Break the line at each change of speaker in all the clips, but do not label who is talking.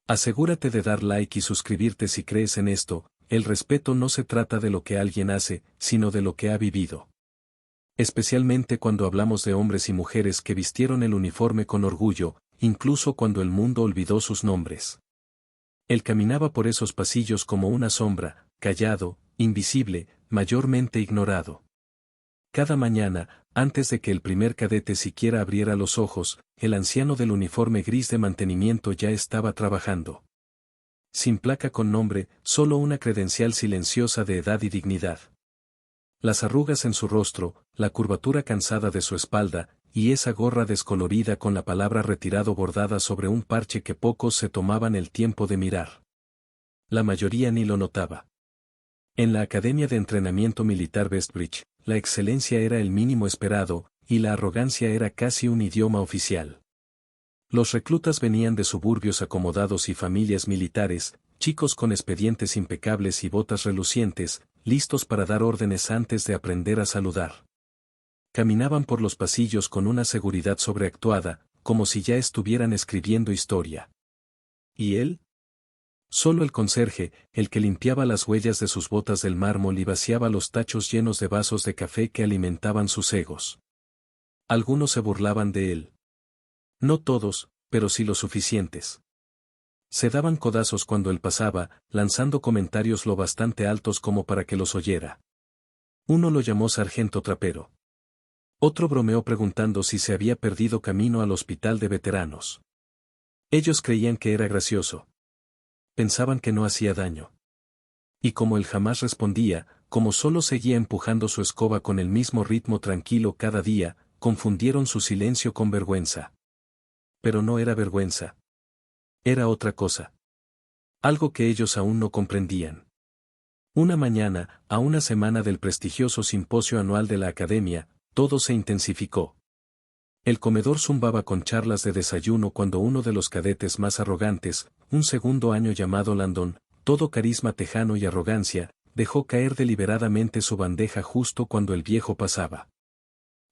Asegúrate de dar like y suscribirte si crees en esto. El respeto no se trata de lo que alguien hace, sino de lo que ha vivido. Especialmente cuando hablamos de hombres y mujeres que vistieron el uniforme con orgullo, incluso cuando el mundo olvidó sus nombres. Él caminaba por esos pasillos como una sombra, callado, invisible, mayormente ignorado. Cada mañana, antes de que el primer cadete siquiera abriera los ojos, el anciano del uniforme gris de mantenimiento ya estaba trabajando. Sin placa con nombre, solo una credencial silenciosa de edad y dignidad. Las arrugas en su rostro, la curvatura cansada de su espalda, y esa gorra descolorida con la palabra retirado bordada sobre un parche que pocos se tomaban el tiempo de mirar. La mayoría ni lo notaba. En la Academia de Entrenamiento Militar Bestbridge, la excelencia era el mínimo esperado, y la arrogancia era casi un idioma oficial. Los reclutas venían de suburbios acomodados y familias militares, chicos con expedientes impecables y botas relucientes, listos para dar órdenes antes de aprender a saludar. Caminaban por los pasillos con una seguridad sobreactuada, como si ya estuvieran escribiendo historia. ¿Y él? Solo el conserje, el que limpiaba las huellas de sus botas del mármol y vaciaba los tachos llenos de vasos de café que alimentaban sus egos. Algunos se burlaban de él. No todos, pero sí los suficientes. Se daban codazos cuando él pasaba, lanzando comentarios lo bastante altos como para que los oyera. Uno lo llamó sargento trapero. Otro bromeó preguntando si se había perdido camino al hospital de veteranos. Ellos creían que era gracioso. Pensaban que no hacía daño. Y como él jamás respondía, como solo seguía empujando su escoba con el mismo ritmo tranquilo cada día, confundieron su silencio con vergüenza. Pero no era vergüenza. Era otra cosa. Algo que ellos aún no comprendían. Una mañana, a una semana del prestigioso simposio anual de la Academia, todo se intensificó. El comedor zumbaba con charlas de desayuno cuando uno de los cadetes más arrogantes, un segundo año llamado Landon, todo carisma tejano y arrogancia, dejó caer deliberadamente su bandeja justo cuando el viejo pasaba.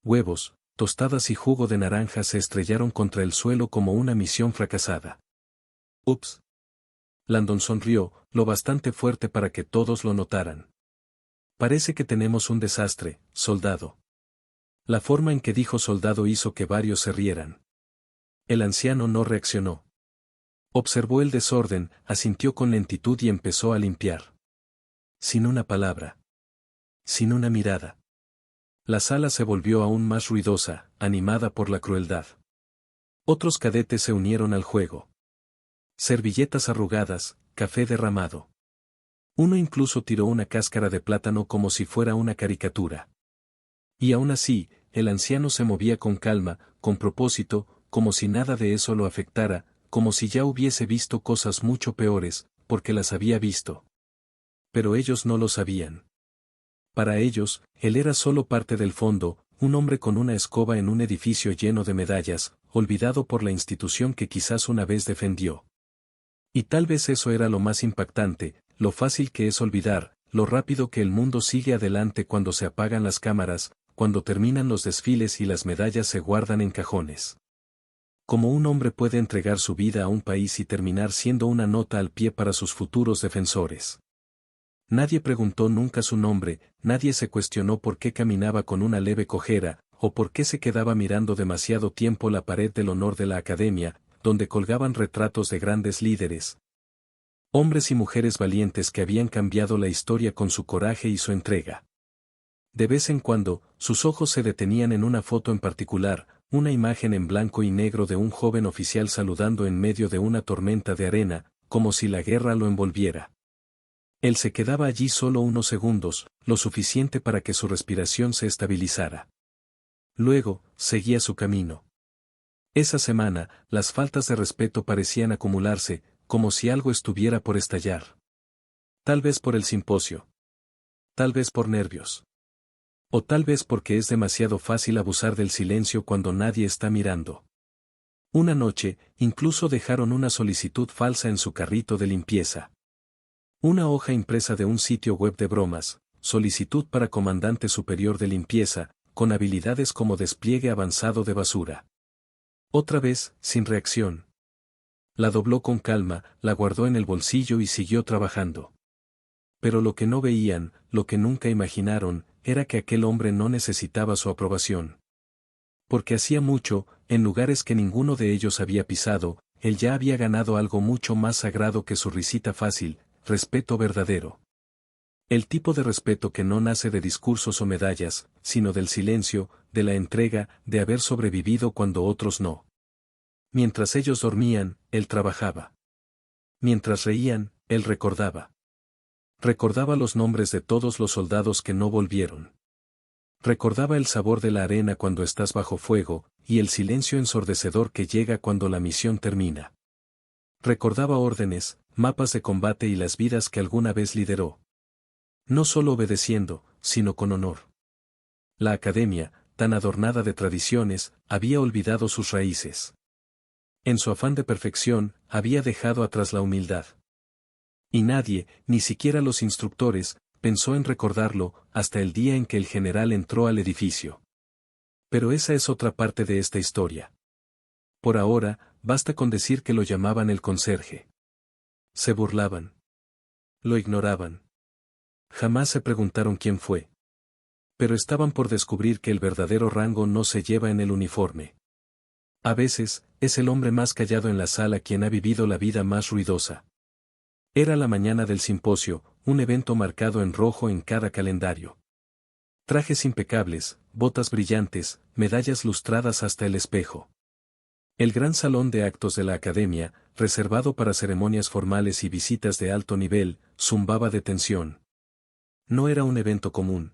Huevos, tostadas y jugo de naranja se estrellaron contra el suelo como una misión fracasada. Ups. Landon sonrió, lo bastante fuerte para que todos lo notaran. Parece que tenemos un desastre, soldado. La forma en que dijo soldado hizo que varios se rieran. El anciano no reaccionó. Observó el desorden, asintió con lentitud y empezó a limpiar. Sin una palabra. Sin una mirada. La sala se volvió aún más ruidosa, animada por la crueldad. Otros cadetes se unieron al juego. Servilletas arrugadas, café derramado. Uno incluso tiró una cáscara de plátano como si fuera una caricatura. Y aún así, el anciano se movía con calma, con propósito, como si nada de eso lo afectara, como si ya hubiese visto cosas mucho peores, porque las había visto. Pero ellos no lo sabían. Para ellos, él era solo parte del fondo, un hombre con una escoba en un edificio lleno de medallas, olvidado por la institución que quizás una vez defendió. Y tal vez eso era lo más impactante, lo fácil que es olvidar, lo rápido que el mundo sigue adelante cuando se apagan las cámaras, cuando terminan los desfiles y las medallas se guardan en cajones. Como un hombre puede entregar su vida a un país y terminar siendo una nota al pie para sus futuros defensores. Nadie preguntó nunca su nombre, nadie se cuestionó por qué caminaba con una leve cojera, o por qué se quedaba mirando demasiado tiempo la pared del honor de la Academia, donde colgaban retratos de grandes líderes. Hombres y mujeres valientes que habían cambiado la historia con su coraje y su entrega. De vez en cuando, sus ojos se detenían en una foto en particular, una imagen en blanco y negro de un joven oficial saludando en medio de una tormenta de arena, como si la guerra lo envolviera. Él se quedaba allí solo unos segundos, lo suficiente para que su respiración se estabilizara. Luego, seguía su camino. Esa semana, las faltas de respeto parecían acumularse, como si algo estuviera por estallar. Tal vez por el simposio. Tal vez por nervios. O tal vez porque es demasiado fácil abusar del silencio cuando nadie está mirando. Una noche, incluso dejaron una solicitud falsa en su carrito de limpieza. Una hoja impresa de un sitio web de bromas, solicitud para comandante superior de limpieza, con habilidades como despliegue avanzado de basura. Otra vez, sin reacción. La dobló con calma, la guardó en el bolsillo y siguió trabajando. Pero lo que no veían, lo que nunca imaginaron, era que aquel hombre no necesitaba su aprobación. Porque hacía mucho, en lugares que ninguno de ellos había pisado, él ya había ganado algo mucho más sagrado que su risita fácil, respeto verdadero. El tipo de respeto que no nace de discursos o medallas, sino del silencio, de la entrega, de haber sobrevivido cuando otros no. Mientras ellos dormían, él trabajaba. Mientras reían, él recordaba. Recordaba los nombres de todos los soldados que no volvieron. Recordaba el sabor de la arena cuando estás bajo fuego, y el silencio ensordecedor que llega cuando la misión termina. Recordaba órdenes, mapas de combate y las vidas que alguna vez lideró. No solo obedeciendo, sino con honor. La academia, tan adornada de tradiciones, había olvidado sus raíces. En su afán de perfección, había dejado atrás la humildad. Y nadie, ni siquiera los instructores, pensó en recordarlo, hasta el día en que el general entró al edificio. Pero esa es otra parte de esta historia. Por ahora, basta con decir que lo llamaban el conserje. Se burlaban. Lo ignoraban. Jamás se preguntaron quién fue. Pero estaban por descubrir que el verdadero rango no se lleva en el uniforme. A veces, es el hombre más callado en la sala quien ha vivido la vida más ruidosa. Era la mañana del simposio, un evento marcado en rojo en cada calendario. Trajes impecables, botas brillantes, medallas lustradas hasta el espejo. El gran salón de actos de la academia, reservado para ceremonias formales y visitas de alto nivel, zumbaba de tensión. No era un evento común.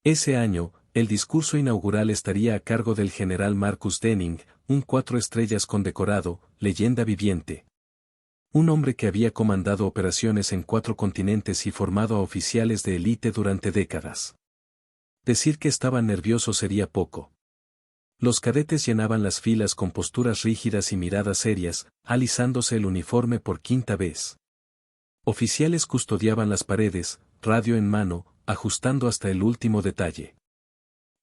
Ese año, el discurso inaugural estaría a cargo del general Marcus Denning, un 4 estrellas condecorado, leyenda viviente. Un hombre que había comandado operaciones en 4 continentes y formado a oficiales de élite durante décadas. Decir que estaban nerviosos sería poco. Los cadetes llenaban las filas con posturas rígidas y miradas serias, alisándose el uniforme por 5ª vez. Oficiales custodiaban las paredes, radio en mano, ajustando hasta el último detalle.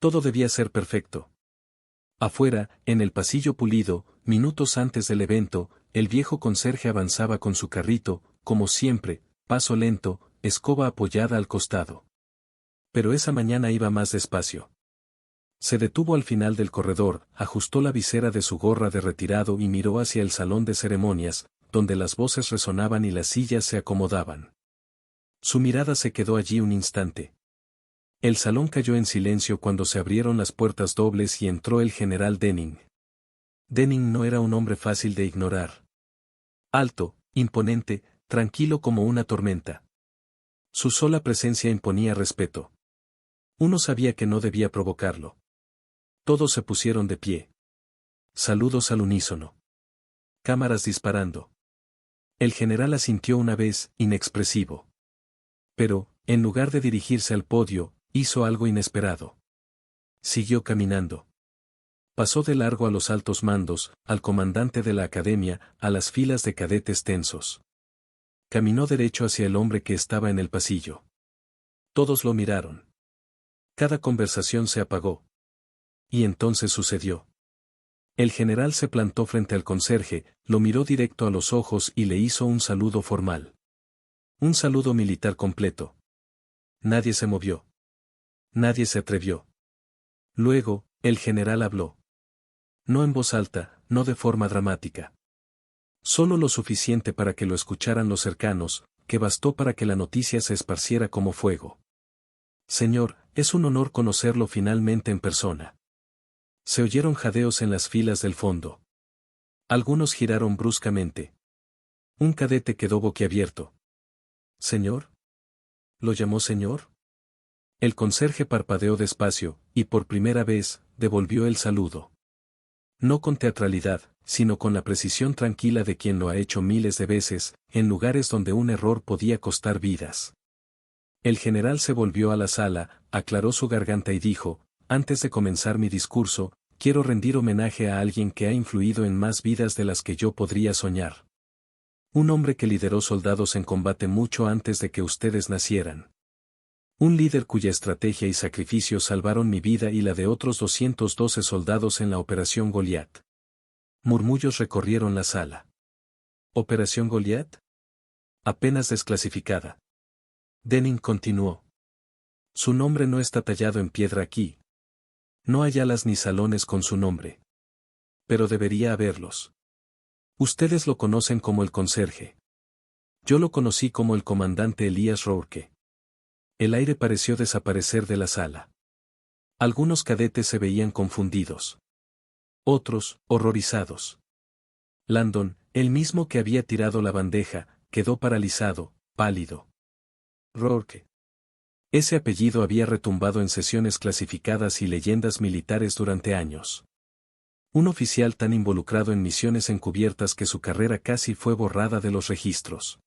Todo debía ser perfecto. Afuera, en el pasillo pulido, minutos antes del evento, el viejo conserje avanzaba con su carrito, como siempre, paso lento, escoba apoyada al costado. Pero esa mañana iba más despacio. Se detuvo al final del corredor, ajustó la visera de su gorra de retirado y miró hacia el salón de ceremonias, donde las voces resonaban y las sillas se acomodaban. Su mirada se quedó allí un instante. El salón cayó en silencio cuando se abrieron las puertas dobles y entró el general Denning. Denning no era un hombre fácil de ignorar. Alto, imponente, tranquilo como una tormenta. Su sola presencia imponía respeto. Uno sabía que no debía provocarlo. Todos se pusieron de pie. Saludos al unísono. Cámaras disparando. El general asintió una vez, inexpresivo. Pero, en lugar de dirigirse al podio, hizo algo inesperado. Siguió caminando. Pasó de largo a los altos mandos, al comandante de la academia, a las filas de cadetes tensos. Caminó derecho hacia el hombre que estaba en el pasillo. Todos lo miraron. Cada conversación se apagó. Y entonces sucedió. El general se plantó frente al conserje, lo miró directo a los ojos y le hizo un saludo formal. Un saludo militar completo. Nadie se movió. Nadie se atrevió. Luego, el general habló. No en voz alta, no de forma dramática. Solo lo suficiente para que lo escucharan los cercanos, que bastó para que la noticia se esparciera como fuego. Señor, es un honor conocerlo finalmente en persona. Se oyeron jadeos en las filas del fondo. Algunos giraron bruscamente. Un cadete quedó boquiabierto. ¿Señor? ¿Lo llamó señor? El conserje parpadeó despacio, y por primera vez, devolvió el saludo. No con teatralidad, sino con la precisión tranquila de quien lo ha hecho miles de veces, en lugares donde un error podía costar vidas. El general se volvió a la sala, aclaró su garganta y dijo, antes de comenzar mi discurso, quiero rendir homenaje a alguien que ha influido en más vidas de las que yo podría soñar. Un hombre que lideró soldados en combate mucho antes de que ustedes nacieran. Un líder cuya estrategia y sacrificio salvaron mi vida y la de otros 212 soldados en la Operación Goliat. Murmullos recorrieron la sala. ¿Operación Goliat? Apenas desclasificada. Denning continuó. Su nombre no está tallado en piedra aquí. No hay alas ni salones con su nombre. Pero debería haberlos. Ustedes lo conocen como el conserje. Yo lo conocí como el comandante Elías Rourke. El aire pareció desaparecer de la sala. Algunos cadetes se veían confundidos. Otros, horrorizados. Landon, el mismo que había tirado la bandeja, quedó paralizado, pálido. Rourke. Ese apellido había retumbado en sesiones clasificadas y leyendas militares durante años. Un oficial tan involucrado en misiones encubiertas que su carrera casi fue borrada de los registros.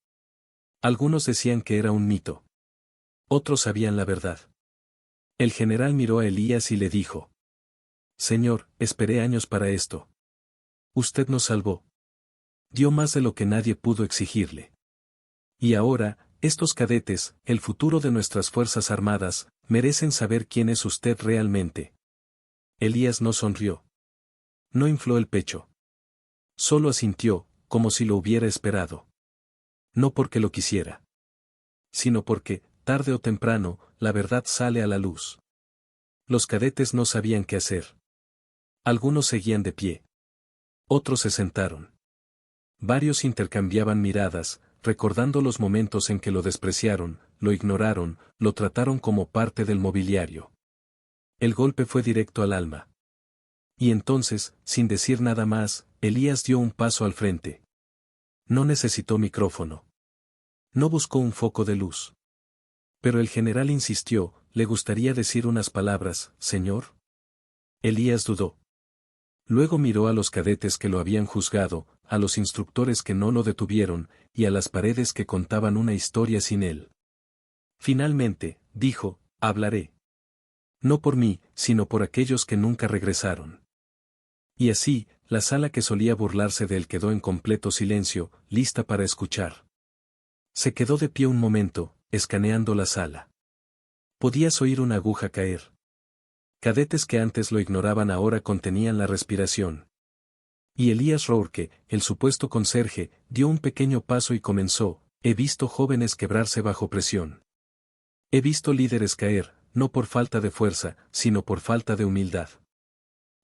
Algunos decían que era un mito. Otros sabían la verdad. El general miró a Elías y le dijo: Señor, esperé años para esto. Usted nos salvó. Dio más de lo que nadie pudo exigirle. Y ahora, estos cadetes, el futuro de nuestras Fuerzas Armadas, merecen saber quién es usted realmente. Elías no sonrió. No infló el pecho. Solo asintió, como si lo hubiera esperado. No porque lo quisiera. Sino porque, tarde o temprano, la verdad sale a la luz. Los cadetes no sabían qué hacer. Algunos seguían de pie. Otros se sentaron. Varios intercambiaban miradas, recordando los momentos en que lo despreciaron, lo ignoraron, lo trataron como parte del mobiliario. El golpe fue directo al alma. Y entonces, sin decir nada más, Elías dio un paso al frente. No necesitó micrófono. No buscó un foco de luz. Pero el general insistió: ¿le gustaría decir unas palabras, señor? Elías dudó. Luego miró a los cadetes que lo habían juzgado, a los instructores que no lo detuvieron, y a las paredes que contaban una historia sin él. Finalmente, dijo: hablaré. No por mí, sino por aquellos que nunca regresaron. Y así, la sala que solía burlarse de él quedó en completo silencio, lista para escuchar. Se quedó de pie un momento, escaneando la sala. Podías oír una aguja caer. Cadetes que antes lo ignoraban ahora contenían la respiración. Y Elías Rourke, el supuesto conserje, dio un pequeño paso y comenzó: he visto jóvenes quebrarse bajo presión. He visto líderes caer, no por falta de fuerza, sino por falta de humildad.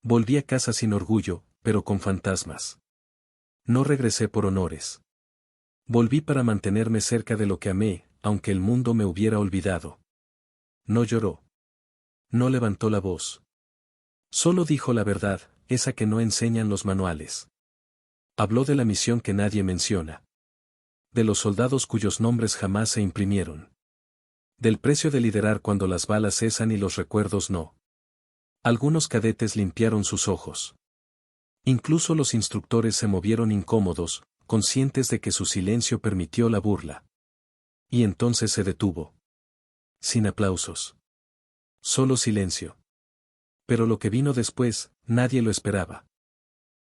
Volví a casa sin orgullo, pero con fantasmas. No regresé por honores. Volví para mantenerme cerca de lo que amé, aunque el mundo me hubiera olvidado. No lloró. No levantó la voz. Solo dijo la verdad, esa que no enseñan los manuales. Habló de la misión que nadie menciona. De los soldados cuyos nombres jamás se imprimieron. Del precio de liderar cuando las balas cesan y los recuerdos no. Algunos cadetes limpiaron sus ojos. Incluso los instructores se movieron incómodos, conscientes de que su silencio permitió la burla. Y entonces se detuvo. Sin aplausos. Solo silencio. Pero lo que vino después, nadie lo esperaba.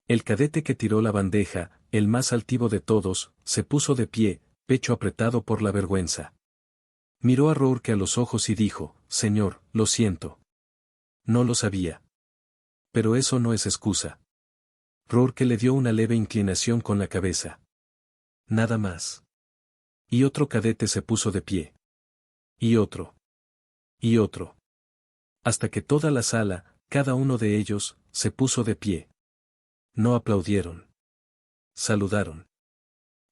El cadete que tiró la bandeja, el más altivo de todos, se puso de pie, pecho apretado por la vergüenza. Miró a Rourke a los ojos y dijo: Señor, lo siento. No lo sabía. Pero eso no es excusa. Rourke le dio una leve inclinación con la cabeza. Nada más. Y otro cadete se puso de pie. Y otro. Y otro. Hasta que toda la sala, cada uno de ellos, se puso de pie. No aplaudieron. Saludaron.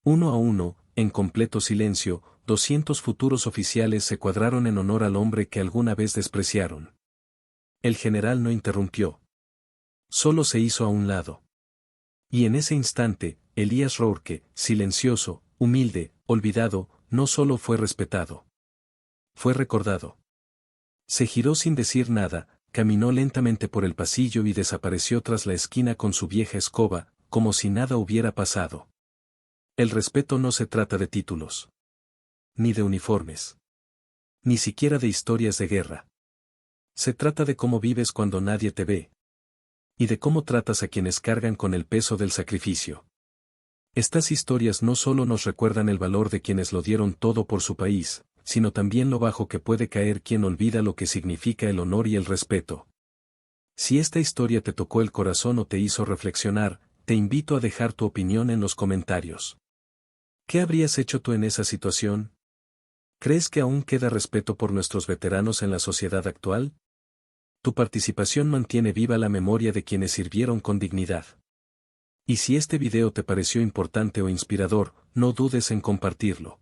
Uno a uno, en completo silencio, 200 futuros oficiales se cuadraron en honor al hombre que alguna vez despreciaron. El general no interrumpió. Solo se hizo a un lado. Y en ese instante, Elías Rourke, silencioso, humilde, olvidado, no solo fue respetado. Fue recordado. Se giró sin decir nada, caminó lentamente por el pasillo y desapareció tras la esquina con su vieja escoba, como si nada hubiera pasado. El respeto no se trata de títulos. Ni de uniformes. Ni siquiera de historias de guerra. Se trata de cómo vives cuando nadie te ve. Y de cómo tratas a quienes cargan con el peso del sacrificio. Estas historias no solo nos recuerdan el valor de quienes lo dieron todo por su país, sino también lo bajo que puede caer quien olvida lo que significa el honor y el respeto. Si esta historia te tocó el corazón o te hizo reflexionar, te invito a dejar tu opinión en los comentarios. ¿Qué habrías hecho tú en esa situación? ¿Crees que aún queda respeto por nuestros veteranos en la sociedad actual? Tu participación mantiene viva la memoria de quienes sirvieron con dignidad. Y si este video te pareció importante o inspirador, no dudes en compartirlo.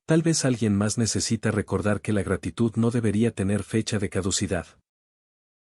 Tal vez alguien más necesita recordar que la gratitud no debería tener fecha de caducidad.